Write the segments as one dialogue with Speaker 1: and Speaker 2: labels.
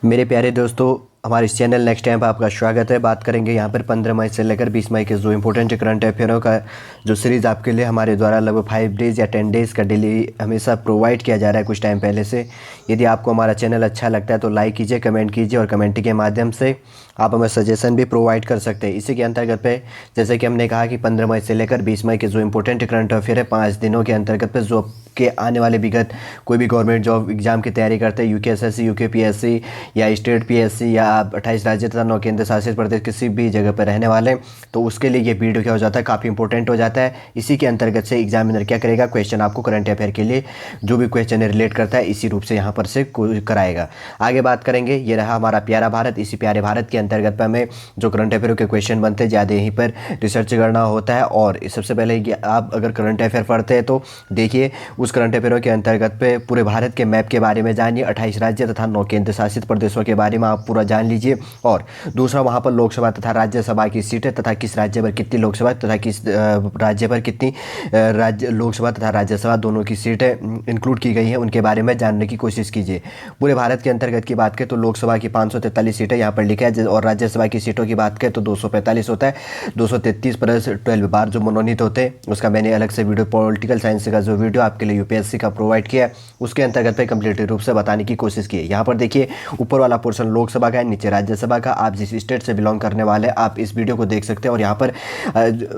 Speaker 1: मेरे प्यारे दोस्तों, हमारे इस चैनल नेक्स्ट टाइम पर आपका स्वागत है। बात करेंगे यहाँ पर 15 मई से लेकर 20 मई के जो इंपॉर्टेंट करंट अफेयरों का जो सीरीज़ आपके लिए हमारे द्वारा लगभग 5 डेज़ या 10 डेज़ का डेली हमेशा प्रोवाइड किया जा रहा है कुछ टाइम पहले से। यदि आपको हमारा चैनल अच्छा लगता है तो लाइक कीजिए, कमेंट कीजिए और कमेंट के माध्यम से आप हमें सजेशन भी प्रोवाइड कर सकते हैं। इसी के अंतर्गत पे जैसे कि हमने कहा कि 15 मई से लेकर 20 मई के जो इंपॉर्टेंट करंट अफेयर है 5 दिनों के अंतर्गत पे जो के आने वाले विगत कोई भी गवर्नमेंट जॉब एग्जाम की तैयारी करते हैं, यूकेएसएससी, यूकेपीएससी या स्टेट पीएससी या आप 28 राज्य तथा 9 केंद्र शासित प्रदेश किसी भी जगह पर रहने वाले, तो उसके लिए ये वीडियो क्या हो जाता है, काफ़ी इंपॉर्टेंट हो जाता है। इसी के अंतर्गत से एग्जामिनर क्या करेगा, क्वेश्चन आपको करंट अफेयर के लिए जो भी क्वेश्चन रिलेट करता है इसी रूप से यहाँ पर से कराएगा। आगे बात करेंगे, ये रहा हमारा प्यारा भारत। इसी प्यारे भारत के अंतर्गत पर हमें जो करंट अफेयर के क्वेश्चन बनते हैं ज़्यादा यहीं पर रिसर्च करना होता है। और सबसे पहले आप अगर करंट अफेयर पढ़ते हैं तो देखिए उस करंट अफेयरों के अंतर्गत पे पूरे भारत के मैप के बारे में जानिए, 28 राज्य तथा 9 केंद्र शासित प्रदेशों के बारे में आप पूरा जान लीजिए। और दूसरा, वहाँ पर लोकसभा तथा राज्यसभा की सीटें तथा किस राज्य पर कितनी लोकसभा तथा किस राज्य पर कितनी राज्य लोकसभा तथा राज्यसभा दोनों की सीटें इंक्लूड की गई हैं उनके बारे में जानने की कोशिश कीजिए। पूरे भारत के अंतर्गत की बात करें तो लोकसभा की 543 सीटें यहाँ पर लिखा है और राज्यसभा की सीटों की बात करें तो 245 होता है। 233 प्लस 12 बार जो मनोनीत होते हैं, उसका मैंने अलग से वीडियो पॉलिटिकल साइंस का जो वीडियो आपके लिए यूपीएससी का प्रोवाइड किया उसके अंतर्गत पे कंप्लीट रूप से बताने की कोशिश की है। यहाँ पर देखिए ऊपर वाला पोर्शन लोकसभा का है, नीचे राज्यसभा का। आप जिस स्टेट से बिलोंग करने वाले आप इस वीडियो को देख सकते हैं और यहाँ पर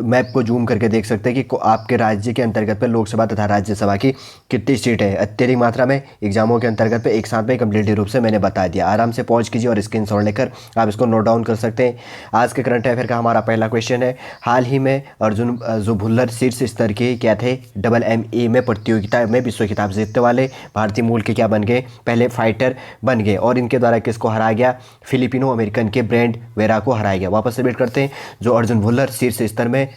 Speaker 1: मैप को जूम करके देख सकते हैं कि आपके राज्य के अंतर्गत पे लोकसभा तथा राज्यसभा की कितनी सीट है। अत्यधिक मात्रा में एग्जामों के अंतर्गत पे एक साथ में कंप्लीट रूप से मैंने बता दिया। आराम से पॉज कीजिए और स्क्रीनशॉट लेकर आप इसको नोट डाउन कर सकते हैं। आज के करंट अफेयर का हमारा पहला क्वेश्चन है, हाल ही में अर्जुन जो भुल्लर शीर्ष स्तर के क्या थे, MMA में प्रतियोगिता में विश्व खिताब जीतने वाले भारतीय मूल के क्या बन गए, पहले फाइटर बन गए। और इनके द्वारा किसको हराया गया, फिलिपिनो अमेरिकन के ब्रेंड वेरा को हराया गया। वापस रिपीट करते हैं, जो अर्जुन भुल्लर शीर्ष स्तर में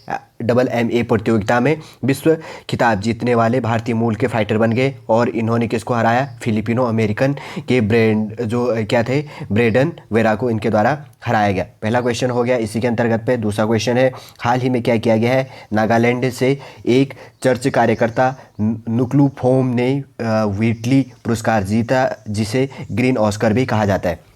Speaker 1: MMA प्रतियोगिता में विश्व खिताब जीतने वाले भारतीय मूल के फाइटर बन गए और इन्होंने किसको हराया, फिलिपिनो अमेरिकन के ब्रेंड जो क्या थे ब्रेडन वेरा को इनके द्वारा हराया गया। पहला क्वेश्चन हो गया इसी के अंतर्गत पे। दूसरा क्वेश्चन है, हाल ही में क्या किया गया है, नागालैंड से एक चर्च कार्यकर्ता नुक्लू फोम ने व्हिटली पुरस्कार जीता जिसे ग्रीन ऑस्कर भी कहा जाता है।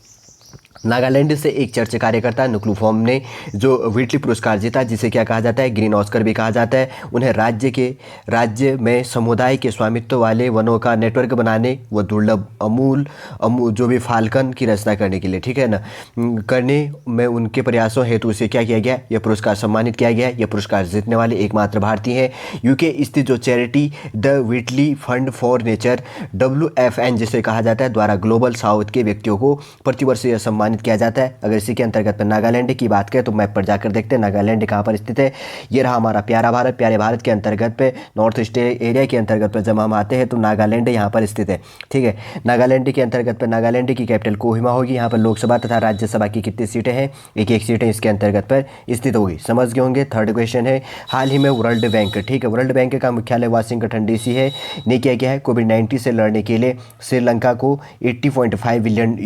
Speaker 1: नागालैंड से एक चर्च कार्यकर्ता नुक्लू फोम ने जो व्हिटली पुरस्कार जीता जिसे क्या कहा जाता है, ग्रीन ऑस्कर भी कहा जाता है। उन्हें राज्य में समुदाय के स्वामित्व वाले वनों का नेटवर्क बनाने व दुर्लभ अमूल जो भी फाल्कन की रचना करने के लिए, ठीक है ना, करने में उनके प्रयासों हेतु उसे क्या किया गया, यह पुरस्कार सम्मानित किया गया। यह पुरस्कार जीतने वाले एकमात्र भारतीय हैं। यूके स्थित जो charity the Whitley fund for nature WFN जिसे कहा जाता है द्वारा ग्लोबल साउथ के व्यक्तियों को प्रतिवर्ष यह सम्मानित किया जाता है। अगर इसी के अंतर्गत पर नागालैंड की बात करें तो मैप पर जाकर देखते हैं नागालैंड कहाँ पर स्थित है। ये रहा हमारा प्यारा भारत। प्यारे भारत के अंतर्गत पे नॉर्थ ईस्ट एरिया के अंतर्गत पर जब हम आते हैं तो नागालैंड यहाँ पर स्थित है, ठीक है। नागालैंड के अंतर्गत पर नागालैंड की कैपिटल कोहिमा होगी। यहाँ पर लोकसभा तथा राज्यसभा की कितनी सीटें हैं, एक सीटें इसके अंतर्गत पर स्थित होगी, समझ गए होंगे। थर्ड क्वेश्चन है, हाल ही में वर्ल्ड बैंक, ठीक है, वर्ल्ड बैंक का मुख्यालय वाशिंगटन DC है, ने क्या किया है, कोविड-19 से लड़ने के लिए श्रीलंका को $80.5 बिलियन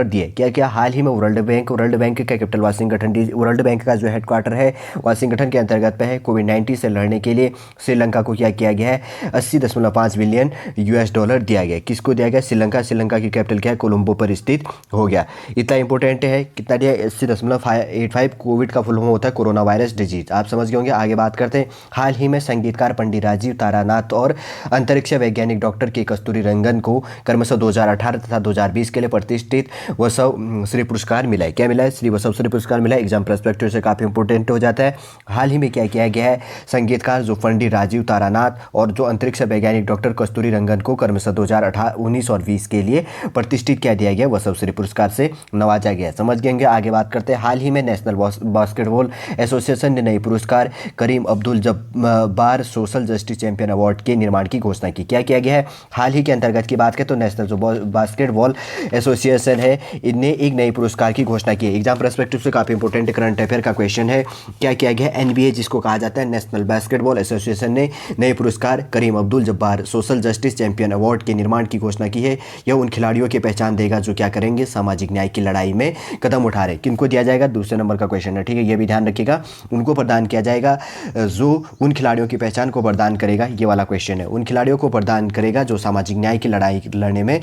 Speaker 1: दिए। क्या क्या, हाल ही में वर्ल्ड बैंक का capital Washington DC, world bank का जो हेडक्वार्टर है वाशिंगटन के अंतर्गत पे है। कोविड-19 से लड़ने के लिए श्रीलंका को क्या किया गया है, $80.5 बिलियन दिया गया। किसको दिया गया, श्रीलंका की कैपिटल क्या है, कोलंबो पर स्थित हो गया। इतना इंपॉर्टेंट है, कितना दिया, 80.85। कोविड का फुल फॉर्म होता है कोरोना वायरस डिजीज, आप समझ गए होंगे। आगे बात करते हैं, हाल ही में संगीतकार पंडित राजीव तारानाथ और अंतरिक्ष वैज्ञानिक डॉक्टर के कस्तूरी रंगन को क्रमशः 2018 तथा 2020 के लिए प्रतिष्ठित वसव श्री पुरस्कार मिला है। क्या मिला है, श्री वसव श्री पुरस्कार मिला है। एग्जाम पर्सपेक्टिव से काफ़ी इंपॉर्टेंट हो जाता है। हाल ही में क्या किया गया है, संगीतकार जो पंडित राजीव तारानाथ और जो अंतरिक्ष वैज्ञानिक डॉक्टर कस्तूरी रंगन को क्रमशः 2019 और 20 के लिए प्रतिष्ठित क्या दिया गया, वसव श्री पुरस्कार से नवाजा गया, समझ गएंगे। आगे बात करते हैं, हाल ही में नेशनल बास्केटबॉल एसोसिएशन ने नई पुरस्कार Kareem Abdul Jabbar social justice champion award के निर्माण की घोषणा की। क्या किया गया है, हाल ही के अंतर्गत की बात करें तो नेशनल जो बास्केटबॉल एसोसिएशन है इनने एक नए पुरस्कार की घोषणा की है। एग्जाम पर्सपेक्टिव से काफ़ी इंपॉर्टेंट करंट अफेयर का क्वेश्चन है। क्या किया गया? NBA जिसको कहा जाता है नेशनल बास्केटबॉल एसोसिएशन ने नए पुरस्कार Kareem Abdul Jabbar social justice champion award के निर्माण की घोषणा की है। यह उन खिलाड़ियों की पहचान देगा जो क्या करेंगे? सामाजिक न्याय की लड़ाई में कदम उठा रहे। किनको दिया जाएगा? दूसरे नंबर का क्वेश्चन है, ठीक है, ये भी ध्यान रखिएगा। उनको प्रदान किया जाएगा जो उन खिलाड़ियों की पहचान को प्रदान करेगा, ये वाला क्वेश्चन है। उन खिलाड़ियों को प्रदान करेगा जो सामाजिक न्याय की लड़ाई लड़ने में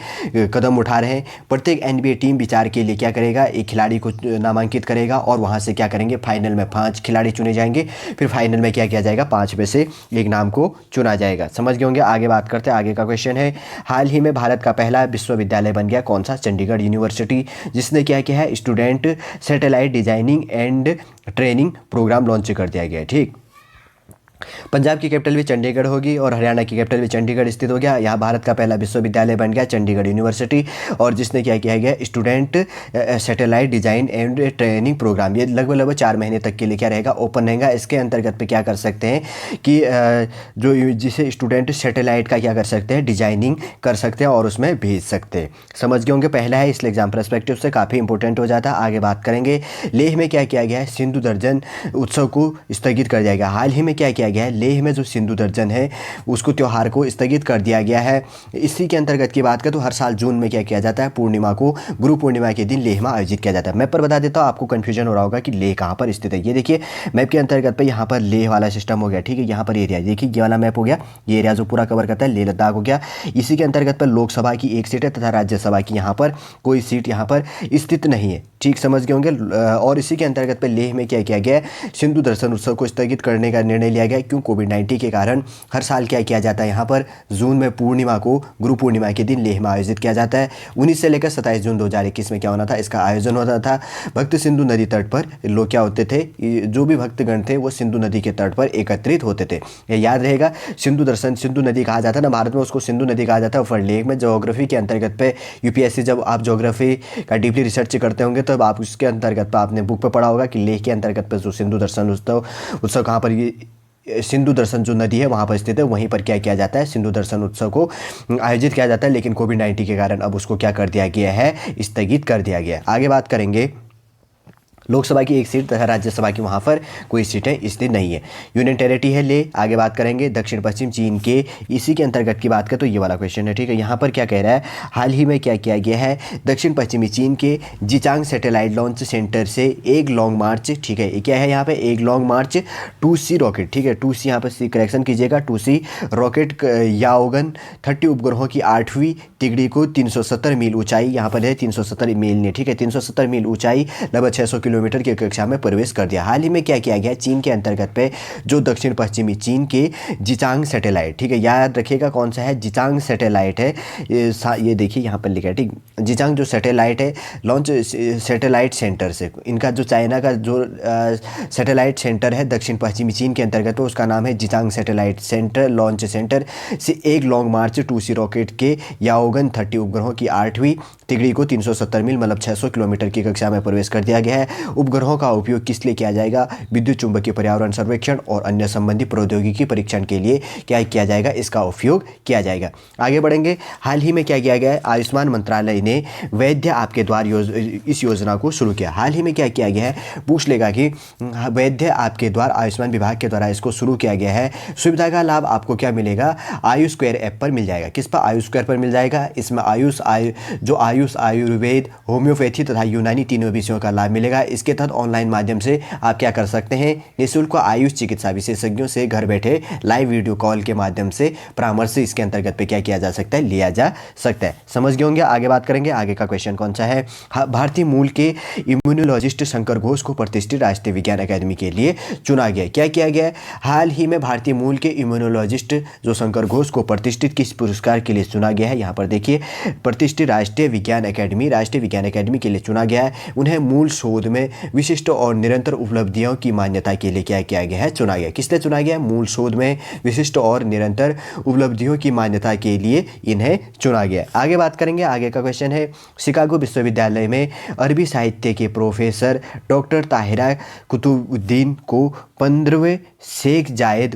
Speaker 1: कदम उठा रहे हैं। प्रत्येक NBA टीम विचार के लिए क्या करेगा? एक खिलाड़ी को नामांकित करेगा और वहां से क्या करेंगे? फाइनल में 5 खिलाड़ी चुने जाएंगे। फिर फाइनल में क्या किया जाएगा? 5 में से एक नाम को चुना जाएगा। समझ गए होंगे। आगे बात करते हैं। आगे का क्वेश्चन है, हाल ही में भारत का पहला विश्वविद्यालय बन गया, कौन सा? चंडीगढ़ यूनिवर्सिटी, जिसने क्या किया है? Student satellite designing and training programme launch कर दिया गया है। ठीक, पंजाब की कैपिटल भी चंडीगढ़ होगी और हरियाणा की कैपिटल भी चंडीगढ़ स्थित हो गया। यहाँ भारत का पहला विश्वविद्यालय बन गया चंडीगढ़ यूनिवर्सिटी, और जिसने क्या किया गया? Student satellite design and training programme. ये लगभग 4 महीने तक के लिए क्या रहेगा? ओपन रहेगा। इसके अंतर्गत पे क्या कर सकते हैं कि जो जिसे स्टूडेंट सैटेलाइट का क्या कर सकते हैं? डिजाइनिंग कर सकते हैं और उसमें भेज सकते हैं। समझ गए होंगे। पहला है, इसलिए एग्जाम पर्सपेक्टिव से काफ़ी इंपॉर्टेंट हो जाता है। आगे बात करेंगे, लेह में क्या किया गया है? सिंधु दर्जन उत्सव को स्थगित कर दिया गया। हाल ही में क्या किया गया है? लेह में जो सिंधु दर्जन है उसको त्यौहार को स्थगित कर दिया गया है। इसी के अंतर्गत की बात करें तो हर साल जून में क्या किया जाता है? पूर्णिमा को, गुरु पूर्णिमा के दिन लेह में आयोजित किया जाता है। मैप पर बता देता हूँ, आपको कंफ्यूजन हो रहा होगा कि लेह कहाँ पर स्थित है। ये देखिए मैप के अंतर्गत पे यहाँ पर लेह वाला सिस्टम हो गया, ठीक है। यहाँ पर एरिया देखिए, ये वाला मैप हो गया, ये एरिया जो पूरा कवर करता है लेह लद्दाख हो गया। इसी के अंतर्गत पर लोकसभा की 1 सीट है तथा राज्यसभा की यहाँ पर कोई सीट यहाँ पर स्थित नहीं है। ठीक, समझ गए होंगे। और इसी के अंतर्गत पे लेह में क्या किया गया है? सिंधु दर्शन उत्सव को स्थगित करने का निर्णय लिया गया। क्यों? कोविड-19 के कारण हर साल क्या किया जाता है? यहाँ पर जून में पूर्णिमा को, गुरु पूर्णिमा के दिन लेह में आयोजित किया जाता है। 19 से लेकर 27 जून 2021 में क्या होना था? इसका आयोजन होता था। भक्त सिंधु नदी तट पर लोग क्या होते थे? जो भी भक्तगण थे वो सिंधु नदी के तट पर एकत्रित होते थे। ये याद रहेगा। सिंधु दर्शन, सिंधु नदी कहा जाता है ना भारत में, उसको सिंधु नदी कहा जाता है। और लेह में ज्योग्राफी के अंतर्गत पे UPSC जब आप ज्योग्राफी का डीपली रिसर्च करते होंगे तब आप उसके अंतर्गत पर आपने बुक पे पढ़ा होगा कि लेह के अंतर्गत पर जो सिंधु दर्शन उत्सव कहाँ पर, ये सिंधु दर्शन जो नदी है वहाँ पर स्थित है, वहीं पर क्या किया जाता है? सिंधु दर्शन उत्सव को आयोजित किया जाता है। लेकिन कोविड-19 के कारण अब उसको क्या कर दिया गया है? स्थगित कर दिया गया है। आगे बात करेंगे, लोकसभा की 1 सीट तथा राज्यसभा की वहाँ पर कोई सीटें स्थित नहीं है। यूनियन टेरिटरी है ले। आगे बात करेंगे दक्षिण पश्चिम चीन के, इसी के अंतर्गत की बात करें तो ये वाला क्वेश्चन है, ठीक है। यहाँ पर क्या कह रहा है? हाल ही में क्या किया गया है? दक्षिण पश्चिमी चीन के जिचांग सैटेलाइट लॉन्च सेंटर से एक लॉन्ग मार्च, ठीक है, ये क्या है यहाँ पे? एक लॉन्ग मार्च 2C रॉकेट, ठीक है, 2C यहाँ पर सी करेक्शन कीजिएगा, 2C रॉकेट याओगन 30 उपग्रहों की 8वीं तिगड़ी को 370 मील ऊंचाई, यहाँ पर है 370 मील नहीं, ठीक है, 370 मील ऊंचाई लगभग 600 किलोमीटर की कक्षा में प्रवेश कर दिया। हाल ही में क्या किया गया? चीन के अंतर्गत पे जो दक्षिण पश्चिमी चीन के जिचांग सैटेलाइट, ठीक है, याद रखिएगा कौन सा है? जिचांग सैटेलाइट है। ये देखिए यहाँ पर लिखा है, ठीक, जिचांग जो सैटेलाइट है लॉन्च सैटेलाइट सेंटर से, इनका जो चाइना का जो सैटेलाइट सेंटर है दक्षिण पश्चिमी चीन के अंतर्गत, तो उसका नाम है जिचांग सैटेलाइट सेंटर लॉन्च सेंटर से एक लॉन्ग मार्च 2C रॉकेट के याओगन 30 उपग्रहों की 8वीं तिगड़ी को 370 मील मतलब 600 किलोमीटर की कक्षा में प्रवेश कर दिया गया है। उपग्रहों का उपयोग किस लिए किया जाएगा? विद्युत चुंबकीय पर्यावरण सर्वेक्षण और अन्य संबंधी प्रौद्योगिकी परीक्षण के लिए क्या किया जाएगा? इसका उपयोग किया जाएगा। आगे बढ़ेंगे। हाल ही में क्या किया गया है? आयुष्मान मंत्रालय ने वैद्य आपके द्वार इस योजना को शुरू किया। हाल ही में क्या किया गया है? पूछ लेगा कि वैद्य आपके द्वार आयुष्मान विभाग के द्वारा इसको शुरू किया गया है। सुविधा का लाभ आपको क्या मिलेगा? आयुष स्क्वायर ऐप पर मिल जाएगा। किस पर? आयुष स्क्वायर पर मिल जाएगा। इसमें आयुष, आयुर्वेद, होम्योपैथी तथा यूनानी तीनों विषयों का लाभ मिलेगा। इसके तहत ऑनलाइन माध्यम से आप क्या कर सकते हैं? निःशुल्क आयुष चिकित्सा विशेषज्ञों से घर बैठे लाइव वीडियो कॉल के माध्यम से परामर्श इसके अंतर्गत पे क्या किया जा सकता है? लिया जा सकता है। समझ गए होंगे। आगे बात करेंगे। आगे का क्वेश्चन कौन सा है? भारतीय मूल के इम्यूनोलॉजिस्ट शंकर घोष को प्रतिष्ठित राष्ट्रीय विज्ञान अकादमी के लिए चुना गया। क्या किया गया? हाल ही में भारतीय मूल के इम्यूनोलॉजिस्ट जो शंकर घोष को प्रतिष्ठित किस पुरस्कार के लिए चुना गया है? यहाँ पर देखिए, प्रतिष्ठित राष्ट्रीय विज्ञान अकादमी के लिए चुना गया है। उन्हें मूल शोध में विशिष्ट और निरंतर उपलब्धियों की मान्यता के लिए क्या किया गया है? चुना गया। किस लिए चुना गया? मूल शोध में विशिष्ट और निरंतर उपलब्धियों की मान्यता के लिए इन्हें चुना गया। आगे बात करेंगे। आगे का क्वेश्चन है, शिकागो विश्वविद्यालय में अरबी साहित्य के प्रोफेसर डॉक्टर ताहिरा कुतुबुद्दीन को 15वें शेख जायद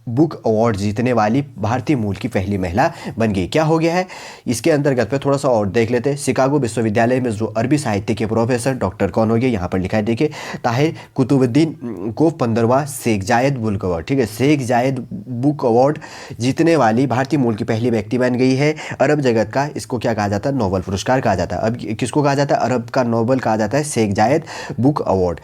Speaker 1: बुक अवार्ड जीतने वाली भारतीय मूल की पहली महिला बन गई। क्या हो गया है इसके अंतर्गत पे थोड़ा सा और देख लेते हैं। शिकागो विश्वविद्यालय में जो अरबी साहित्य के प्रोफेसर डॉक्टर कौन हो गए, यहाँ पर लिखा है देखिए, ताहिर कुतुबुद्दीन को 15वां शेख जायद बुक अवार्ड, ठीक है, शेख जायद बुक अवार्ड जीतने वाली भारतीय मूल की पहली व्यक्ति बन गई है। अरब जगत का इसको क्या कहा जाता है, नोबेल पुरस्कार कहा जाता है। अब किसको कहा जाता है, अरब का नोबेल कहा जाता है शेख जायद बुक अवार्ड।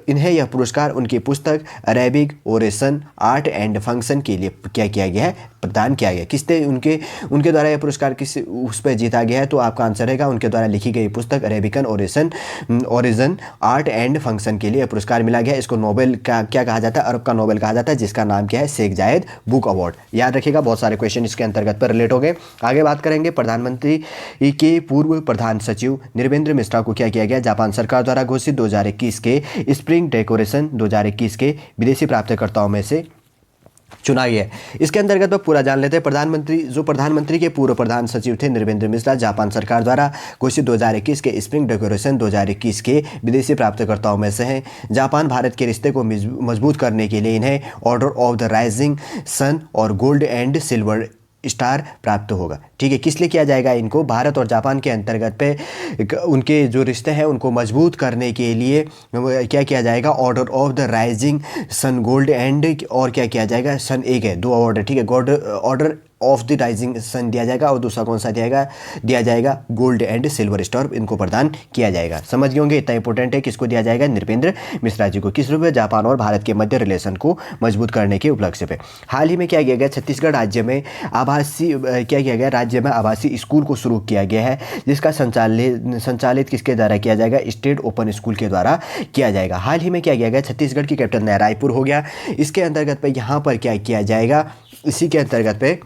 Speaker 1: इन्हें यह पुरस्कार उनकी पुस्तक Arabic oration art and function के लिए क्या किया गया है, प्रदान किया गया। किसने उनके द्वारा यह पुरस्कार किस उस पर जीता गया है, तो आपका आंसर रहेगा उनके द्वारा लिखी गई पुस्तक अरेबिकन ओरिजिन आर्ट एंड फंक्शन के लिए पुरस्कार मिला गया। इसको नोबेल का क्या कहा जाता है, अरब का नोबेल कहा जाता है, जिसका नाम क्या है, शेख जायद बुक अवार्ड। याद रखिएगा, बहुत सारे क्वेश्चन इसके अंतर्गत पर रिलेट हो गए। आगे बात करेंगे, प्रधानमंत्री के पूर्व प्रधान सचिव निर्वेंद्र मिश्रा को क्या किया गया, जापान सरकार द्वारा घोषित 2021 के स्प्रिंग डेकोरेशन 2021 के विदेशी प्राप्तकर्ताओं में से चुना गया। इसके अंतर्गत पूरा जान लेते हैं। प्रधानमंत्री के पूर्व प्रधान सचिव थे निर्वेंद्र मिश्रा, जापान सरकार द्वारा घोषित 2021 के स्प्रिंग डेकोरेशन 2021 के विदेशी प्राप्तकर्ताओं में से हैं। जापान भारत के रिश्ते को मजबूत करने के लिए इन्हें order of the rising sun और गोल्ड एंड सिल्वर स्टार प्राप्त होगा। ठीक है, किस लिए किया जाएगा इनको, भारत और जापान के अंतर्गत पे उनके जो रिश्ते हैं उनको मजबूत करने के लिए क्या किया जाएगा, order of the rising sun gold and, और क्या किया जाएगा, सन एक है, दो अवार्ड है, ठीक है, order of the rising sun दिया जाएगा और दूसरा कौन सा दिया जाएगा गोल्ड एंड सिल्वर स्टार इनको प्रदान किया जाएगा। समझ गए होंगे, इतना इंपॉर्टेंट है। किसको दिया जाएगा, निर्वेंद्र मिश्रा जी को। किस रूप में, जापान और भारत के मध्य रिलेशन को मजबूत करने के उपलक्ष्य पे। हाल ही में क्या किया गया, छत्तीसगढ़ राज्य में आभासी स्कूल को शुरू किया गया है, जिसका संचालित किसके द्वारा किया जाएगा, स्टेट ओपन स्कूल के द्वारा किया जाएगा। हाल ही में क्या किया गया, छत्तीसगढ़ की कैपिटल नया रायपुर हो गया। इसके अंतर्गत पे यहाँ पर क्या किया जाएगा, इसी के अंतर्गत पे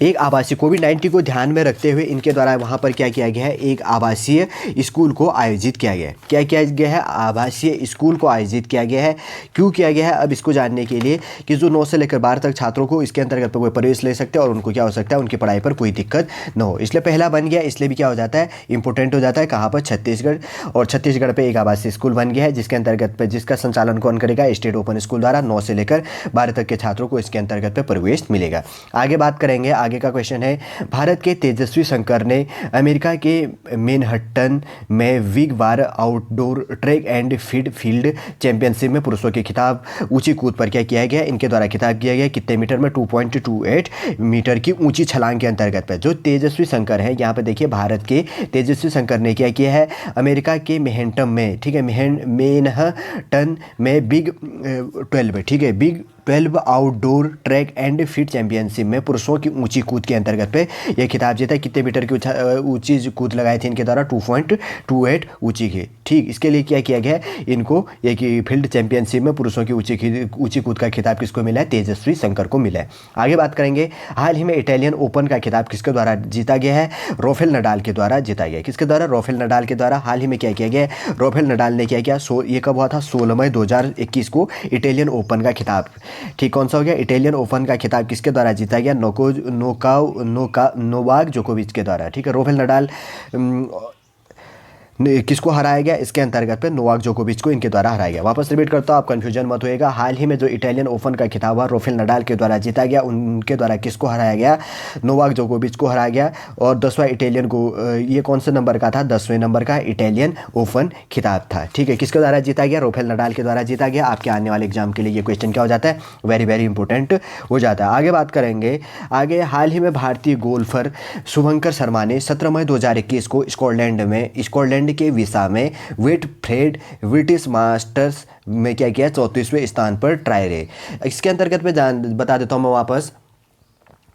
Speaker 1: एक आवासीय कोविड-19 को ध्यान में रखते हुए इनके द्वारा वहाँ पर क्या किया गया है, एक आवासीय स्कूल को आयोजित किया गया है। क्या किया गया है, आवासीय स्कूल को आयोजित किया गया है। क्यों किया गया है, अब इसको जानने के लिए कि जो 9 से लेकर 12 तक छात्रों को इसके अंतर्गत पर कोई प्रवेश ले सकते हैं और उनको क्या हो सकता है, उनकी पढ़ाई पर कोई दिक्कत न हो, इसलिए पहला बन गया। इसलिए भी क्या हो जाता है, इंपॉर्टेंट हो जाता है। कहाँ पर, छत्तीसगढ़, और छत्तीसगढ़ पर एक आवासीय स्कूल बन गया है, जिसके अंतर्गत पर जिसका संचालन कौन करेगा, स्टेट ओपन स्कूल द्वारा 9 से लेकर 12 तक के छात्रों को इसके अंतर्गत पर प्रवेश मिलेगा। आगे बात करेंगे, आगे का क्वेश्चन है, भारत के तेजस्वी शंकर ने अमेरिका के मैनहट्टन में विग बार outdoor track and field championship में पुरुषों के खिताब ऊंची कूद पर क्या किया गया, इनके द्वारा खिताब किया गया कितने मीटर में, 2.28 मीटर की ऊंची छलांग के अंतर्गत पर। जो तेजस्वी शंकर है, यहाँ पे देखिए, भारत के तेजस्वी शंकर ने क्या किया है, अमेरिका के मैनहट्टन में, ठीक है, मैनहट्टन में बिग 12, ठीक है, big 12 outdoor track and field championship में पुरुषों की ऊंची कूद के अंतर्गत पे यह खिताब जीता। कितने मीटर की ऊंची कूद लगाई थी इनके द्वारा, 2.28 ऊंची की। ठीक, इसके लिए क्या किया गया, इनको एक फील्ड चैंपियनशिप में पुरुषों की ऊंची कूद का खिताब किसको मिला है, तेजस्वी शंकर को मिला है। आगे बात करेंगे, हाल ही में इटालियन ओपन का खिताब किसके द्वारा जीता गया है, राफेल नडाल के द्वारा जीता गया। किसके द्वारा, राफेल नडाल के द्वारा। हाल ही में क्या किया गया, राफेल नडाल ने क्या किया, ये कब हुआ था, 16 मई 2021 को इटालियन ओपन का खिताब, ठीक, कौन सा हो गया, इटालियन ओपन का खिताब किसके द्वारा जीता गया, नोवाक जोकोविच के द्वारा। ठीक है, राफेल नडाल किसको हराया गया, इसके अंतर्गत पे नोवाक जोकोविच को इनके द्वारा हराया गया। वापस रिपीट करता हूँ, आप कंफ्यूजन मत होएगा। हाल ही में जो इटालियन ओपन का खिताब हुआ राफेल नडाल के द्वारा जीता गया, उनके द्वारा किसको हराया गया, नोवाक जोकोविच को हराया गया। और 10वां इटालियन को, ये कौन से नंबर का था, 10वें नंबर का इटालियन ओपन खिताब था। ठीक है, किसके द्वारा जीता गया, राफेल नडाल के द्वारा जीता गया। आपके आने वाले एग्जाम के लिए ये क्वेश्चन क्या हो जाता है, वेरी वेरी इंपॉर्टेंट हो जाता है। आगे बात करेंगे, आगे हाल ही में भारतीय गोल्फर शुभंकर शर्मा ने 17 मई 2021 को स्कॉटलैंड के विसा में विटफ्रेड ब्रिटिश मास्टर्स में क्या किया, 34वें स्थान पर ट्राई रहे। इसके अंतर्गत में बता देता हूँ मैं वापस,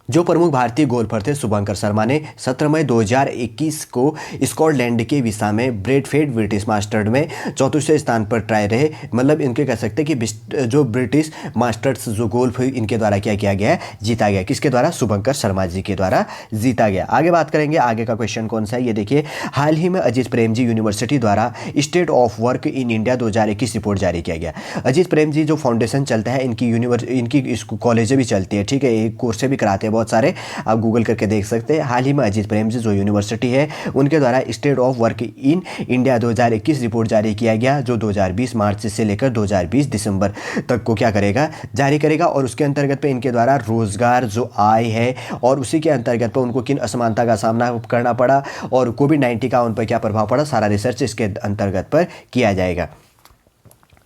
Speaker 1: जो प्रमुख भारतीय गोल्फर थे शुभंकर शर्मा ने 17 मई 2021 को स्कॉटलैंड के विसा में ब्रेडफेड ब्रिटिश मास्टर्स में 34वें स्थान पर ट्राई रहे। मतलब इनके कह सकते हैं कि जो ब्रिटिश मास्टर्स जो गोल्फ इनके द्वारा क्या किया गया है, जीता गया। किसके द्वारा, शुभंकर शर्मा जी के द्वारा जीता गया। आगे बात करेंगे, आगे का क्वेश्चन कौन सा है, ये देखिए, हाल ही में अजीत प्रेमजी यूनिवर्सिटी द्वारा state of work in India 2021 report जारी किया गया। अजीत प्रेमजी जो फाउंडेशन चलता है, इनकी कॉलेजें भी चलती है, ठीक है, एक कोर्सें भी कराते हैं, बहुत सारे, आप गूगल करके देख सकते हैं। हाल ही में अजीत प्रेमजी जो यूनिवर्सिटी है उनके द्वारा state of work in India 2021 report जारी किया गया, जो 2020 मार्च से लेकर 2020 दिसंबर तक को क्या करेगा, जारी करेगा। और उसके अंतर्गत पे इनके द्वारा रोजगार जो आय है और उसी के अंतर्गत पे उनको किन असमानता का सामना करना पड़ा और कोविड-19 का उन पर क्या प्रभाव पड़ा, सारा रिसर्च इसके अंतर्गत पर किया जाएगा।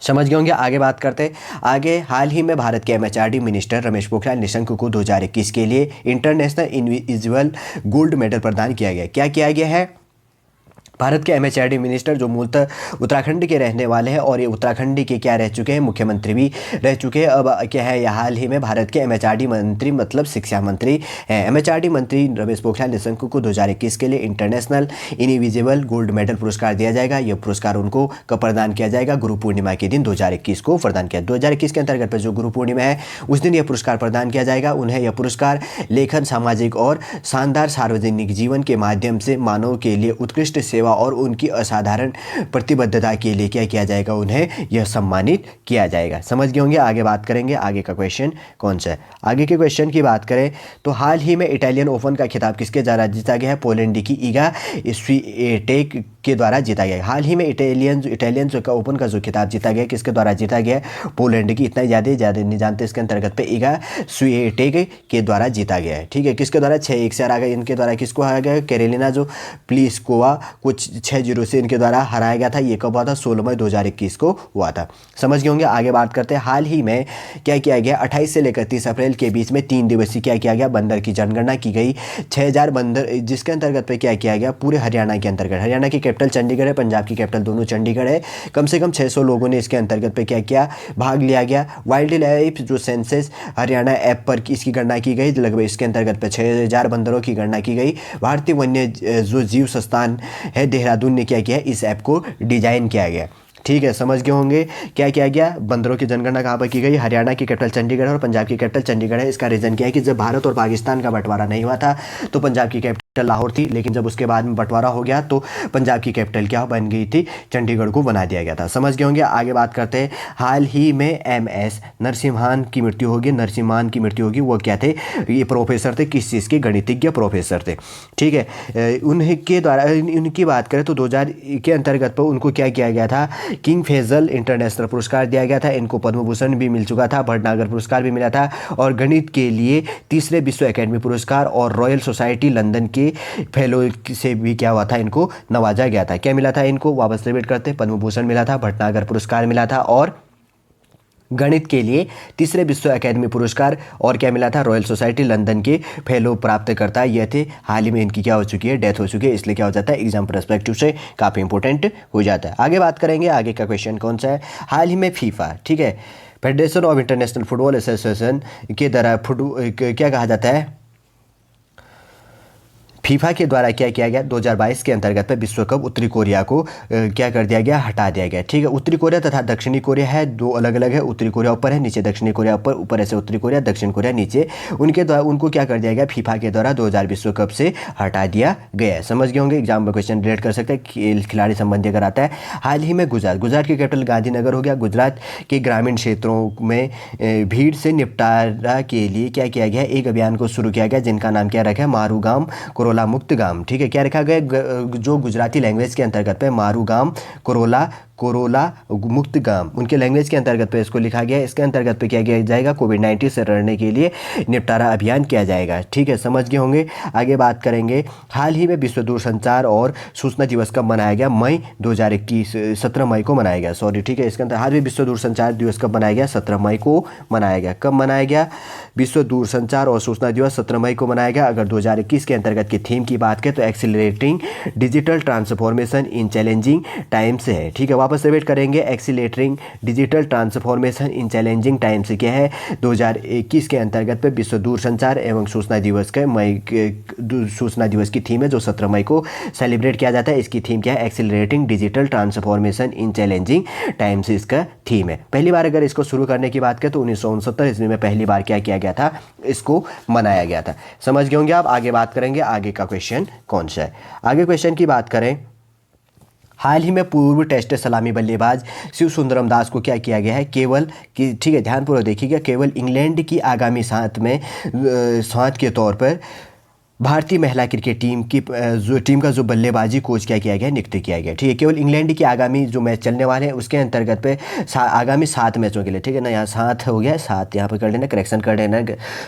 Speaker 1: समझ गए होंगे। आगे बात करते हैं। आगे हाल ही में भारत के एमएचआरडी मिनिस्टर रमेश पोखरियाल निशंक को 2021 के लिए इंटरनेशनल इनविजिबल गोल्ड मेडल प्रदान किया गया। क्या किया गया है? भारत के एमएचआरडी मिनिस्टर जो मूलतः उत्तराखंड के रहने वाले हैं और ये उत्तराखंड के क्या रह चुके हैं, मुख्यमंत्री भी रह चुके हैं। अब क्या है, ये हाल ही में भारत के एमएचआरडी मंत्री मतलब शिक्षा मंत्री हैं। एमएचआरडी मंत्री रमेश पोखरियाल निशंक को 2021 के लिए इंटरनेशनल इनविजिबल गोल्ड मेडल पुरस्कार दिया जाएगा। यह पुरस्कार उनको कब प्रदान किया जाएगा? गुरु पूर्णिमा के दिन 2021 को प्रदान किया। 2021 के अंतर्गत पर जो गुरु पूर्णिमा है उस दिन यह पुरस्कार प्रदान किया जाएगा। उन्हें यह पुरस्कार लेखन, सामाजिक और शानदार सार्वजनिक जीवन के माध्यम से मानव के लिए उत्कृष्ट सेवा और उनकी असाधारण प्रतिबद्धता के लिए क्या किया जाएगा, उन्हें यह सम्मानित किया जाएगा। समझ गए होंगे। आगे बात करेंगे। आगे का क्वेश्चन कौन सा है? आगे के क्वेश्चन की बात करें तो हाल ही में इटालियन ओपन का खिताब किसके द्वारा जीता गया है? पोलैंड की ईगा स्विएटेक के द्वारा जीता गया। हाल ही में इटालियन का ओपन का जो खिताब जीता गया किसके द्वारा जीता गया? पोलैंड की। इतना ज़्यादा नहीं जानते इसके अंतर्गत पे ईगा स्विएटेक के द्वारा जीता गया है। ठीक है, किसके द्वारा? 6-1 से हरा गया। इनके द्वारा किसको हराया गया? कैरोलिना जो प्लिस्कोवा कुछ 6-0 से इनके द्वारा हराया गया था। ये कब हुआ था? 16 मई 2021 को हुआ था। समझ गए होंगे। आगे बात करते हैं। हाल ही में क्या किया गया? 28 से लेकर 30 अप्रैल के बीच में 3 दिवसीय क्या किया गया? बंदर की जनगणना की गई। 6000 बंदर, जिसके अंतर्गत पे क्या किया गया? पूरे हरियाणा के अंतर्गत। हरियाणा की कैपिटल चंडीगढ़ है, पंजाब की कैपिटल दोनों चंडीगढ़ है। कम से कम 600 लोगों ने इसके अंतर्गत पे क्या किया? भाग लिया गया। वाइल्ड लाइफ जो सेंसस हरियाणा ऐप पर इसकी गणना की गई। लगभग इसके अंतर्गत पे 6000 बंदरों की गणना की गई। भारतीय वन्य जो जीव संस्थान है देहरादून ने क्या किया? इस ऐप को डिजाइन किया गया। ठीक है, समझ गए होंगे। क्या किया गया? बंदरों की जनगणना कहाँ पर की गई? हरियाणा की कैपिटल चंडीगढ़ और पंजाब की कैपिटल चंडीगढ़ है। इसका रीज़न क्या है कि जब भारत और पाकिस्तान का बंटवारा नहीं हुआ था तो पंजाब की कैपिटल लाहौर थी, लेकिन जब उसके बाद में बंटवारा हो गया तो पंजाब की कैपिटल क्या बन गई थी? चंडीगढ़ को बना दिया गया था। समझ गए होंगे। आगे बात करते हैं। हाल ही में एमएस नरसिम्हन की मृत्यु होगी। नरसिम्हन की मृत्यु होगी। वो क्या थे? ये प्रोफेसर थे। किस चीज़ के? गणितज्ञ प्रोफेसर थे। ठीक है, उनके द्वारा उनकी बात करें तो 2000 के अंतर्गत पर उनको क्या किया गया था? किंग फैजल इंटरनेशनल पुरस्कार दिया गया था। इनको पद्म भूषण भी मिल चुका था, भटनागर पुरस्कार भी मिला था और गणित के लिए तीसरे विश्व एकेडमी पुरस्कार और रॉयल सोसाइटी लंदन के फेलो से भी क्या हुआ था? इनको नवाजा गया था। क्या मिला था इनको? वापस रिपीट करते। पद्म भूषण मिला था, भटनागर पुरस्कार मिला था और गणित के लिए तीसरे विश्व एकेडमी पुरस्कार और क्या मिला था? रॉयल सोसाइटी लंदन के फेलो प्राप्त करता ये थे। हाल ही में इनकी क्या हो चुकी है? डेथ हो चुकी है। इसलिए क्या हो जाता है? एग्जाम पर्सपेक्टिव से काफ़ी इंपॉर्टेंट हो जाता है। आगे बात करेंगे। आगे का क्वेश्चन कौन सा है? हाल ही में फीफा, ठीक है, federation of international football association के द्वारा क्या कहा जाता है? फीफा के द्वारा क्या किया गया? 2022 के अंतर्गत पे विश्व कप उत्तरी कोरिया को क्या कर दिया गया? हटा दिया गया। ठीक है, उत्तरी कोरिया तथा दक्षिणी कोरिया है, दो अलग अलग है। उत्तरी कोरिया ऊपर है, नीचे दक्षिणी कोरिया ऊपर, ऊपर ऐसे उत्तरी कोरिया, दक्षिण कोरिया नीचे। उनके द्वारा उनको क्या कर दिया गया? फीफा के द्वारा 2000 विश्व कप से हटा दिया गया है। समझ गए होंगे। एग्जाम में क्वेश्चन रिलेट कर सकते हैं, खिलाड़ी संबंधी अगर आता है। हाल ही में गुजरात की कैपिटल गांधीनगर हो गया। गुजरात के ग्रामीण क्षेत्रों में भीड़ से निपटारा के लिए क्या किया गया? एक अभियान को शुरू किया गया जिनका नाम क्या रखा है? मारूगाम कोरोला मुक्त गांव। ठीक है, क्या रखा गया? जो गुजराती लैंग्वेज के अंतर्गत पे मारूगाम कोरोला मुक्त गांव उनके लैंग्वेज के अंतर्गत पे इसको लिखा गया है। इसके अंतर्गत पे क्या किया जाएगा? कोविड-19 से लड़ने के लिए निपटारा अभियान किया जाएगा। ठीक है, समझ गए होंगे। आगे बात करेंगे। हाल ही में विश्व दूरसंचार और सूचना दिवस कब मनाया गया? मई 2021 17 मई को मनाया गया। सॉरी, ठीक है, इसके अंदर हाल ही विश्व दूरसंचार दिवस कब मनाया गया? 17 मई को मनाया गया। कब मनाया गया? विश्व दूरसंचार और सूचना दिवस 17 मई को मनाया गया। अगर 2021 के अंतर्गत की थीम की बात करें तो accelerating digital transformation in challenging times है। ठीक है, वापस रिपीट करेंगे। Accelerating digital transformation in challenging times क्या है? 2021 के अंतर्गत पे विश्व दूरसंचार एवं सूचना दिवस के सूचना दिवस की थीम है जो 17 मई को सेलिब्रेट किया जाता है। इसकी थीम क्या है? Accelerating digital transformation in challenging times इसका थीम है। पहली बार अगर इसको शुरू करने की बात करें तो 1969 ईस्वी में पहली बार क्या किया गया था? इसको मनाया गया था। समझ गए होंगे आप। आगे बात करेंगे। आगे का क्वेश्चन कौन सा है? आगे क्वेश्चन की बात करें। हाल ही में पूर्व टेस्ट सलामी बल्लेबाज शिव सुंदरम दास को क्या किया गया है, केवल कि ठीक है ध्यानपूर्वक देखिएगा, केवल इंग्लैंड की आगामी साथ में साथ के तौर पर भारतीय महिला क्रिकेट टीम की जो टीम का जो बल्लेबाजी कोच क्या किया गया, नियुक्त किया गया। ठीक है, केवल इंग्लैंड की आगामी जो मैच चलने वाले हैं उसके अंतर्गत पे आगामी 7 मैचों के लिए, ठीक है ना, यहाँ 7 हो गया, 7 यहाँ पर कर लेना, करेक्शन कर लेना,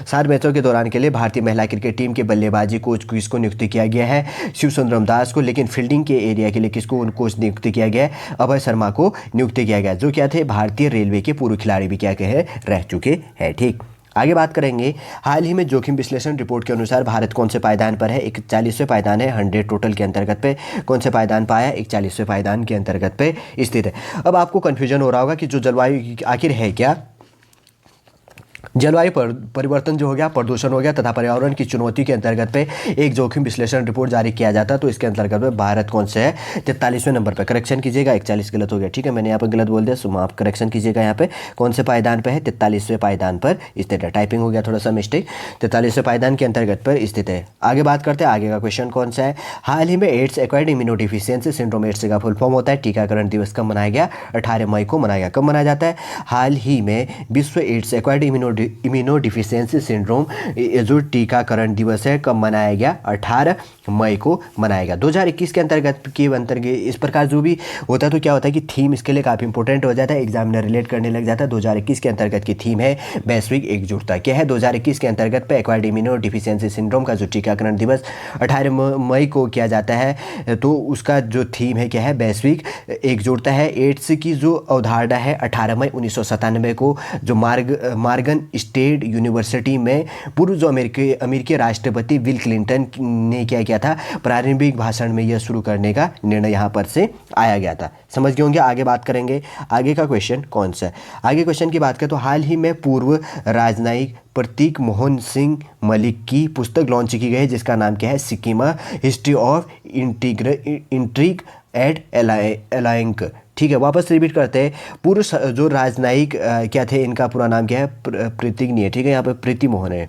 Speaker 1: 7 मैचों के दौरान के लिए भारतीय महिला क्रिकेट टीम के बल्लेबाजी कोच किसको नियुक्त किया गया है, शिव सुंदरम दास को। लेकिन फील्डिंग के एरिया के लिए किसको कोच नियुक्त किया गया है, अभय शर्मा को नियुक्त किया गया, जो क्या थे भारतीय रेलवे के पूर्व खिलाड़ी भी क्या कहे रह चुके हैं। ठीक, आगे बात करेंगे। हाल ही में जोखिम विश्लेषण रिपोर्ट के अनुसार भारत कौन से पायदान पर है, 41वें पायदान है, 100 टोटल के अंतर्गत पे कौन से पायदान पाया, 41वें पायदान के अंतर्गत पे स्थित है। अब आपको कन्फ्यूजन हो रहा होगा कि जो जलवायु आखिर है क्या, जलवायु परिवर्तन जो हो गया, प्रदूषण हो गया तथा पर्यावरण की चुनौती के अंतर्गत पे एक जोखिम विश्लेषण रिपोर्ट जारी किया जाता है, तो इसके अंतर्गत में भारत कौन से है, 43वें नंबर पे। करेक्शन कीजिएगा, 41 गलत हो गया, ठीक है, मैंने यहाँ पर गलत बोल दिया, सो आप करेक्शन कीजिएगा, यहाँ पे कौन से पायदान पे है, 43वें पायदान पर स्थित है। टाइपिंग हो गया थोड़ा सा मिस्टेक, 43वें पायदान के अंतर्गत पर स्थित है। आगे बात करते हैं, आगे का क्वेश्चन कौन सा है। हाल ही में AIDS acquired immunodeficiency syndrome, AIDS का फुल फॉर्म होता है। टीकाकरण दिवस कब मनाया गया, 18 मई को मनाया गया। कब मनाया जाता है, हाल ही में विश्व एड्स एक्वायर्ड इम्यूनोडिफिशियंसी सिंड्रोम जो टीकाकरण दिवस है कब मनाया गया, 18 मई को मनाया गया। 2021 के अंतर्गत इस प्रकार जो भी होता है तो क्या होता है कि थीम इसके लिए काफ़ी इंपॉर्टेंट हो जाता है, एग्जामिनर रिलेट करने लग जाता है। 2021 के अंतर्गत की थीम है वैश्विक एकजुटता। क्या है, 2021 के अंतर्गत पे एक्वायर्ड इम्यूनोडिफिशियंसी सिंड्रोम का जो टीकाकरण दिवस 18 मई को किया जाता है, तो उसका जो थीम है क्या है, वैश्विक एकजुटता है। एड्स की जो अवधारणा है 18 मई 1997 को जो मार्गन स्टेट यूनिवर्सिटी में पूर्व जो अमेरिकी राष्ट्रपति बिल क्लिंटन ने क्या किया था, प्रारंभिक भाषण में यह शुरू करने का निर्णय यहाँ पर से आया गया था। समझ गए होंगे। आगे बात करेंगे, आगे का क्वेश्चन कौन सा है। आगे क्वेश्चन की बात करें तो हाल ही में पूर्व राजनयिक प्रतीक मोहन सिंह मलिक की पुस्तक लॉन्च की गई है, जिसका नाम क्या है, सिक्किमा हिस्ट्री ऑफ इंट्रिग एट एलाइंक। ठीक है, वापस रिपीट करते हैं। पूर्व जो राजनयिक क्या थे, इनका पूरा नाम क्या है, प्रतीक नहीं है, ठीक है, यहाँ पे प्रीति मोहन है,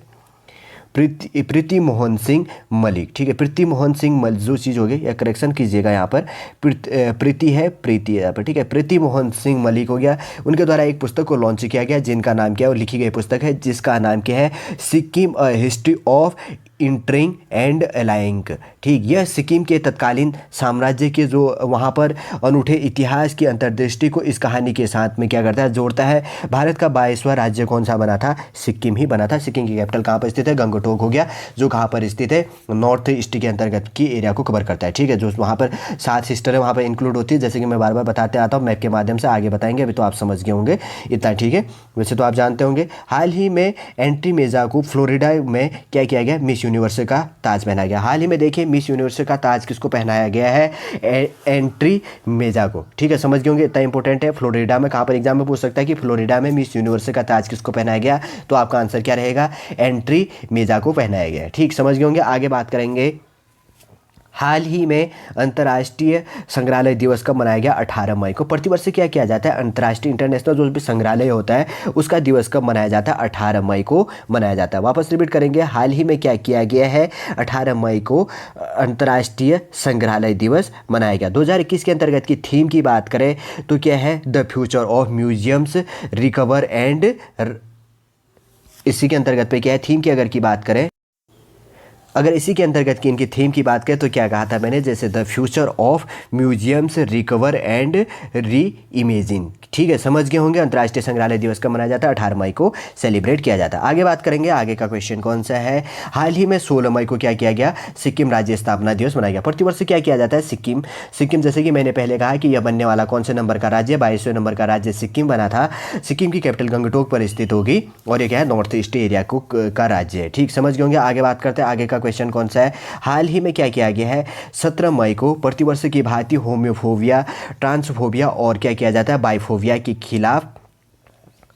Speaker 1: प्रीति मोहन सिंह मलिक। ठीक है, प्रीति मोहन सिंह मलिक जो चीज़ हो गई, या करेक्शन कीजिएगा, यहाँ पर प्रीति है, प्रीति है यहाँ पर, ठीक है, प्रीति मोहन सिंह मलिक हो गया। उनके द्वारा एक पुस्तक को लॉन्च किया गया, जिनका नाम क्या है, और लिखी गई पुस्तक है जिसका नाम क्या है, Sikkim a history of intrigue and alliance. ठीक, यह सिक्किम के तत्कालीन साम्राज्य के जो वहाँ पर अनूठे इतिहास की अंतर्दृष्टि को इस कहानी के साथ में क्या करता है, जोड़ता है। भारत का 22वां राज्य कौन सा बना था, सिक्किम ही बना था। सिक्किम की कैपिटल कहाँ पर स्थित है, गंगटोक हो गया, जो कहाँ पर स्थित है, नॉर्थ ईस्ट के अंतर्गत की एरिया को कवर करता है। ठीक है, जो वहाँ पर 7 सिस्टर है वहाँ पर इंक्लूड होती है, जैसे कि मैं बार बार बताते आता हूँ, मैप के माध्यम से आगे बताएंगे, अभी तो आप समझ गए होंगे इतना। ठीक है, वैसे तो आप जानते होंगे। हाल ही में एंट्री मेजा को फ्लोरिडा में क्या किया गया, मिस यूनिवर्स का ताज पहनाया गया। हाल ही में देखिए मिस यूनिवर्स का ताज किसको पहनाया गया है, एंट्री मेजा को। ठीक है, समझ गए होंगे, इतना इंपॉर्टेंट है। फ्लोरिडा में कहाँ पर एग्जाम में पूछ सकता है कि फ्लोरिडा में मिस यूनिवर्स का ताज किसको पहनाया गया, तो आपका आंसर क्या रहेगा, एंट्री मेजा को पहनाया गया। ठीक, समझ गए होंगे। आगे बात करेंगे, हाल ही में अंतर्राष्ट्रीय संग्रहालय दिवस कब मनाया गया, 18 मई को। प्रतिवर्ष क्या किया जाता है, अंतर्राष्ट्रीय इंटरनेशनल जो भी संग्रहालय होता है उसका दिवस कब मनाया जाता है, 18 मई को मनाया जाता है। वापस रिपीट करेंगे, हाल ही में क्या किया गया है, 18 मई को अंतर्राष्ट्रीय संग्रहालय दिवस मनाया गया। 2021 के अंतर्गत की थीम की बात करें तो क्या है, the future of museums recover and, इसी के अंतर्गत पे क्या है थीम की अगर की बात करें, अगर इसी के अंतर्गत की इनकी थीम की बात करें तो क्या कहा था मैंने, जैसे the future of museums recover and re imagine. ठीक है, समझ गए होंगे। अंतर्राष्ट्रीय संग्रहालय दिवस कब मनाया जाता है, 18 मई को सेलिब्रेट किया जाता है। आगे बात करेंगे, आगे का क्वेश्चन कौन सा है। हाल ही में 16 मई को क्या किया गया, सिक्किम राज्य स्थापना दिवस मनाया गया। प्रतिवर्ष क्या किया जाता है, सिक्किम जैसे कि मैंने पहले कहा कि यह बनने वाला कौन से नंबर का राज्य, 22वें नंबर का राज्य सिक्किम बना था। सिक्किम की कैपिटल गंगटोक पर स्थित होगी और ये क्या है, नॉर्थ ईस्ट एरिया का राज्य है। ठीक, समझ गए होंगे। आगे बात करते हैं, आगे का क्वेश्चन कौन सा है। हाल ही में क्या किया गया है, 17 मई को प्रतिवर्ष की भांति होमोफोबिया, ट्रांसफोबिया और क्या किया जाता है, बाइफोबिया के खिलाफ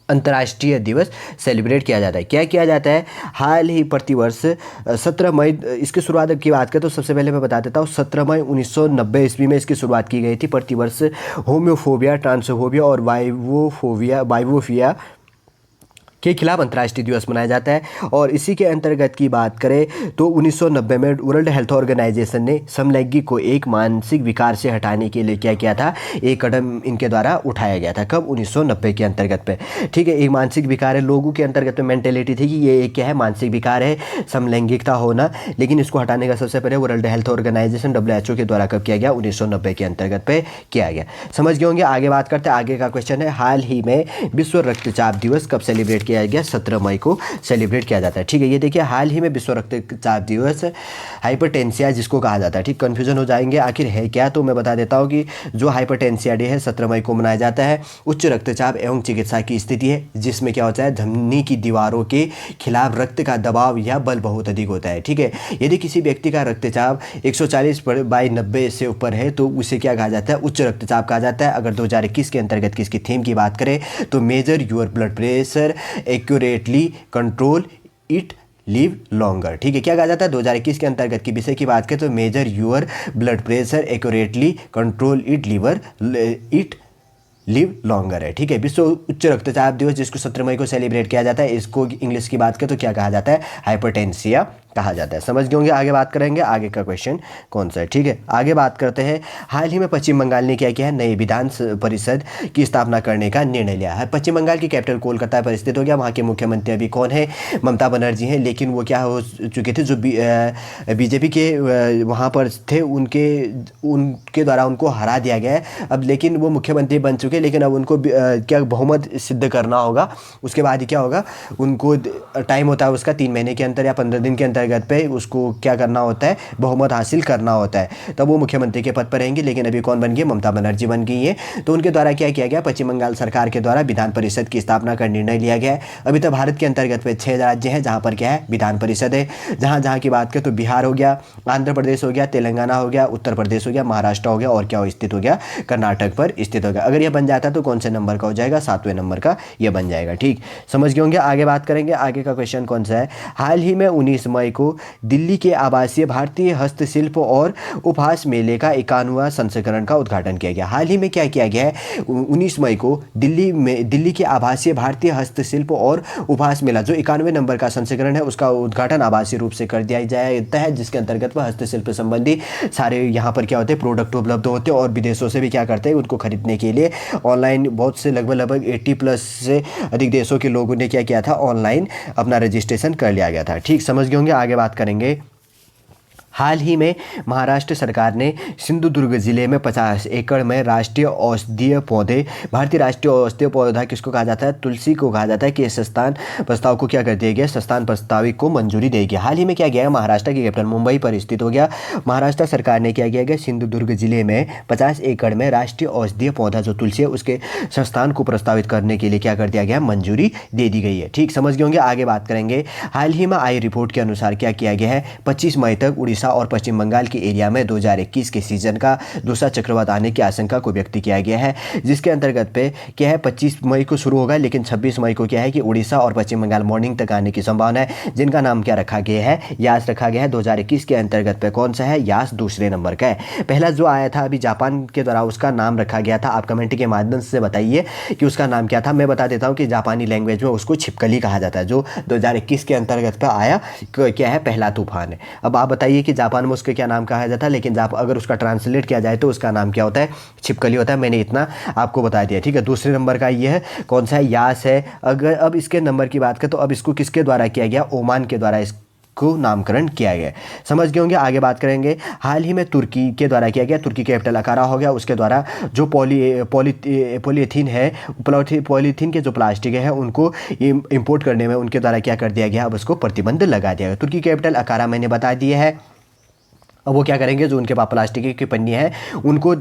Speaker 1: अंतर्राष्ट्रीय दिवस सेलिब्रेट किया जाता है। क्या किया जाता है, हाल ही प्रतिवर्ष 17 मई, इसकी शुरुआत की बात करें तो सबसे पहले मैं बता देता हूँ, 17 मई 1990 ईस्वी में इसकी शुरुआत की गई थी। प्रतिवर्ष होमोफोबिया, ट्रांसफोबिया और बाइवोफिया के खिलाफ अंतर्राष्ट्रीय दिवस मनाया जाता है। और इसी के अंतर्गत की बात करें तो 1990 में वर्ल्ड हेल्थ ऑर्गेनाइजेशन ने समलैंगिक को एक मानसिक विकार से हटाने के लिए क्या किया था, एक कदम इनके द्वारा उठाया गया था। कब? 1990 के अंतर्गत पे। ठीक है, एक मानसिक विकार है, लोगों के अंतर्गत में मेंटेलिटी थी कि ये एक क्या है, मानसिक विकार है समलैंगिकता होना, लेकिन इसको हटाने का सबसे पहले वर्ल्ड हेल्थ ऑर्गेनाइजेशन WHO के द्वारा कब किया गया? 1990 के अंतर्गत पे किया गया। समझ गए होंगे। आगे बात करते हैं। आगे का क्वेश्चन है, हाल ही में विश्व रक्तचाप दिवस कब सेलिब्रेट किया गया? 17 मई को सेलिब्रेट किया जाता है। ठीक है, ये देखिए, हाल ही में विश्व रक्तचाप दिवस, हाइपरटेंसिया जिसको कहा जाता है। ठीक, कन्फ्यूजन हो जाएंगे आखिर है क्या, तो मैं बता देता हूँ कि जो हाइपरटेंसिया डे है 17 मई को मनाया जाता है। उच्च रक्तचाप एवं चिकित्सा की स्थिति है जिसमें क्या होता है, धमनी की दीवारों के खिलाफ रक्त का दबाव या बल बहुत अधिक होता है। ठीक है, यदि किसी व्यक्ति का रक्तचाप 140/90 से ऊपर है तो उसे क्या कहा जाता है? उच्च रक्तचाप कहा जाता है। अगर 2021 के अंतर्गत किसकी थीम की बात करें तो major your blood pressure accurately, control it, live longer. ठीक है, क्या कहा जाता है 2021 के अंतर्गत की विषय की बात करें तो major your blood pressure accurately, control it live longer है। ठीक है, विश्व उच्च रक्तचाप दिवस जिसको 17 मई को सेलिब्रेट किया जाता है, इसको इंग्लिश की बात करें तो क्या कहा जाता है? हाइपरटेंसिया कहा जाता है। समझ गए होंगे। आगे बात करेंगे, आगे का क्वेश्चन कौन सा है। ठीक है, आगे बात करते हैं। हाल ही में पश्चिम बंगाल ने क्या किया है? नई विधान परिषद की स्थापना करने का निर्णय लिया है। पश्चिम बंगाल की कैपिटल कोलकाता पर स्थित हो गया। वहाँ के मुख्यमंत्री अभी कौन है? ममता बनर्जी हैं, लेकिन वो क्या हो चुके थे, जो बीजेपी के वहाँ पर थे उनके द्वारा उनको हरा दिया गया है अब, लेकिन वो मुख्यमंत्री बन चुके, लेकिन अब उनको क्या बहुमत सिद्ध करना होगा। उसके बाद ही क्या होगा, उनको टाइम होता है उसका 3 महीने के अंदर या 15 दिन के अंतर्गत पे उसको क्या करना होता है? बहुमत हासिल करना होता है, तब वो मुख्यमंत्री के पद पर रहेंगे। लेकिन अभी कौन बन गई? ममता बनर्जी बन गई है। तो उनके द्वारा क्या किया गया? पश्चिम बंगाल सरकार के द्वारा विधान परिषद की स्थापना का निर्णय लिया गया है। अभी तक भारत के अंतर्गत पे 6 राज्य हैं जहाँ पर क्या है? विधान परिषद है। जहाँ की बात करें तो बिहार हो गया, आंध्र प्रदेश हो गया, तेलंगाना हो गया, उत्तर प्रदेश हो गया, महाराष्ट्र हो गया, और क्या स्थित हो गया? कर्नाटक पर स्थित हो गया। अगर यह बन जाता है तो कौन से नंबर का हो जाएगा? 7वें नंबर का यह बन जाएगा। ठीक, समझ गए होंगे। आगे बात करेंगे। आगे का क्वेश्चन कौन सा है? हाल ही में 19 मई को दिल्ली के आवासीय भारतीय हस्तशिल्प और उपहास मेले का 51वां संस्करण का उद्घाटन किया गया। हाल ही में क्या किया गया है? 19 मई को दिल्ली के आवासीय भारतीय हस्तशिल्प और उपहास मेला जो 91वें नंबर का संस्करण है उसका उद्घाटन आवासीय रूप से कर दिया जाता है, जिसके अंतर्गत वह हस्तशिल्प संबंधी सारे यहाँ पर क्या होते हैं? प्रोडक्ट उपलब्ध होते हैं, और विदेशों से भी क्या करते हैं? उनको खरीदने के लिए ऑनलाइन बहुत से लगभग 80+ से अधिक देशों के लोगों ने क्या किया था? ऑनलाइन अपना रजिस्ट्रेशन कर लिया गया था। ठीक, समझ गए होंगे। आगे बात करेंगे। हाल ही में महाराष्ट्र सरकार ने सिंधुदुर्ग जिले में 50 एकड़ में राष्ट्रीय औषधीय पौधे, भारतीय राष्ट्रीय औषधीय पौधा किसको कहा जाता है? तुलसी को कहा जाता है, कि संस्थान प्रस्ताव को क्या कर दिया गया? संस्थान प्रस्तावित को मंजूरी देगी। हाल ही में क्या गया? महाराष्ट्र की कैपिटल मुंबई पर स्थित हो गया। महाराष्ट्र सरकार ने क्या किया गया? सिंधुदुर्ग जिले में 50 एकड़ में राष्ट्रीय औषधीय पौधा जो तुलसी है उसके संस्थान को प्रस्तावित करने के लिए क्या कर दिया गया? मंजूरी दे दी गई है। ठीक, समझ गए होंगे। आगे बात करेंगे। हाल ही में आई रिपोर्ट के अनुसार क्या किया गया है? 25 मई तक उड़ीसा और पश्चिम बंगाल के एरिया में 2021 के सीजन का दूसरा चक्रवात आने की आशंका को व्यक्त किया गया है, जिसके अंतर्गत पे क्या है? 25 मई को शुरू होगा, लेकिन 26 मई को क्या है कि उड़ीसा और पश्चिम बंगाल मॉर्निंग तक आने की संभावना है, जिनका नाम क्या रखा गया है? यास रखा गया है। 2021 के अंतर्गत पे कौन सा है? यास दूसरे नंबर का है। पहला जो आया था अभी जापान के द्वारा, उसका नाम रखा गया था। आप कमेंट के माध्यम से बताइए कि उसका नाम क्या था। मैं बता देता हूँ कि जापानी लैंग्वेज में उसको छिपकली कहा जाता है, जो 2021 के अंतर्गत पे आया, क्या है? पहला तूफान है। अब आप बताइए कि जापान में उसके क्या नाम कहा जाता है, लेकिन अगर उसका ट्रांसलेट किया जाए तो उसका नाम क्या होता है? छिपकली होता है। मैंने इतना आपको बता दिया। ठीक है, दूसरे नंबर का ये है, कौन सा है? यास है। अगर अब इसके नंबर की बात करें तो अब इसको किसके द्वारा किया गया? ओमान के द्वारा को नामकरण किया गया। समझ गए होंगे। आगे बात करेंगे। हाल ही में तुर्की के द्वारा किया गया, तुर्की कैपिटल अंकारा हो गया, उसके द्वारा जो पॉलीथीन है, पॉलीथीन के जो प्लास्टिक है उनको इंपोर्ट करने में उनके द्वारा क्या कर दिया गया? अब उसको प्रतिबंध लगा दिया गया। तुर्की कैपिटल अंकारा मैंने बता दिया है। अब वो क्या करेंगे? जो उनके पास प्लास्टिक की पन्नी है उनको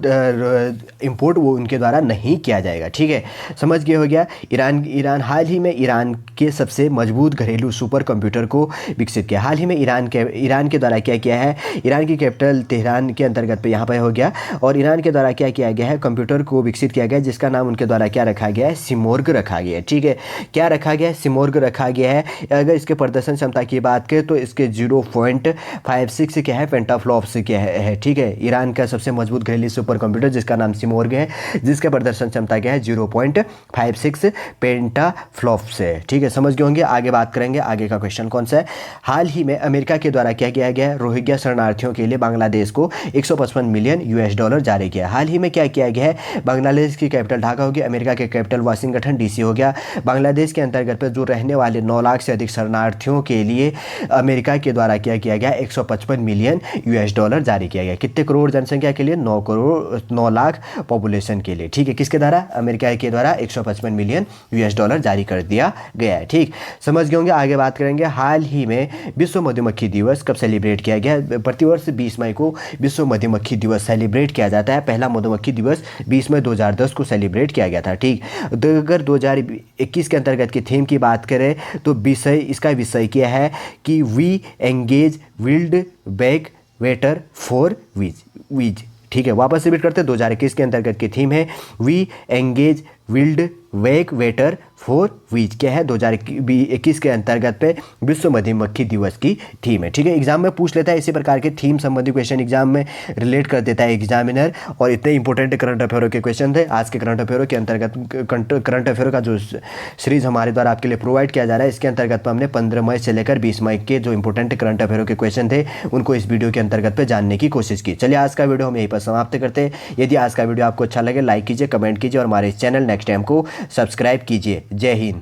Speaker 1: इंपोर्ट वो उनके द्वारा नहीं किया जाएगा। ठीक है, समझ गए हो गया। ईरान हाल ही में ईरान के सबसे मजबूत घरेलू सुपर कंप्यूटर को विकसित किया। हाल ही में ईरान के द्वारा क्या किया है? ईरान की कैपिटल तेहरान के अंतर्गत पे यहाँ पर हो गया, और ईरान के द्वारा क्या किया गया है? कंप्यूटर को विकसित किया गया, जिसका नाम उनके द्वारा क्या रखा गया है? सिमोर्ग रखा गया है। ठीक है, क्या रखा गया है? सिमोर्ग रखा गया है। अगर इसके प्रदर्शन क्षमता की बात करें तो इसके 0.56 क्या है? पेंटाफ्लॉप फ्लॉप्स क्या है, ठीक है। ईरान का सबसे मजबूत घरेलू सुपर कंप्यूटर जिसका नाम सिमोर्ग है, जिसका प्रदर्शन क्षमता क्या है 0.56 पेंटा फ्लॉप्स है, ठीक है। समझ गए होंगे। आगे बात करेंगे, आगे का क्वेश्चन कौन सा है। हाल ही में अमेरिका के द्वारा क्या किया गया है, रोहिंग्या शरणार्थियों के लिए बांग्लादेश को 155 मिलियन यूएस डॉलर जारी किया। हाल ही में क्या किया गया है, बांग्लादेश की कैपिटल ढाका होगी, अमेरिका के कैपिटल वाशिंगटन डीसी हो गया। बांग्लादेश के अंतर्गत पर जो रहने वाले 9 लाख से अधिक शरणार्थियों के लिए अमेरिका के द्वारा क्या किया गया, 155 मिलियन यूएस डॉलर जारी किया गया। कितने करोड़ जनसंख्या के लिए, 9 लाख पॉपुलेशन के लिए, ठीक है। किसके द्वारा, अमेरिका के द्वारा 155 मिलियन यूएस डॉलर जारी कर दिया गया है, ठीक। समझ गए होंगे। आगे बात करेंगे, हाल ही में विश्व मधुमक्खी दिवस कब सेलिब्रेट किया गया। प्रतिवर्ष 20 मई को विश्व मधुमक्खी दिवस सेलिब्रेट किया जाता है। पहला मधुमक्खी दिवस 20 मई 2010 को सेलिब्रेट किया गया था, ठीक। तो अगर 2021 के अंतर्गत की थीम की बात करें तो इसका विषय क्या है कि bee engage build back better for bees, ठीक है। वापस रिपीट करते हैं, 2021 के अंतर्गत की थीम है bee engage build back better for bees. क्या है, 2021 के अंतर्गत पे विश्व मधुमक्खी दिवस की थीम है, ठीक है। एग्जाम में पूछ लेता है इसी प्रकार के थीम संबंधी क्वेश्चन, एग्जाम में रिलेट कर देता है एग्जामिनर। और इतने इंपॉर्टेंट करंट अफेयरों के क्वेश्चन थे आज के करंट अफेयरों के अंतर्गत। करंट अफेयरों का जो सीरीज हमारे द्वारा आपके लिए प्रोवाइड किया जा रहा है, इसके अंतर्गत हमने 15 मई से लेकर 20 मई के जो इंपॉर्टेंट करंट अफेयरों के क्वेश्चन थे उनको इस वीडियो के अंतर्गत पे जानने की कोशिश की। चलिए आज का वीडियो हम यहीं पर समाप्त करते हैं। यदि आज का वीडियो आपको अच्छा लगे लाइक कीजिए, कमेंट कीजिए और हमारे चैनल नेक्स्ट टाइम को सब्सक्राइब कीजिए। जय हिंद।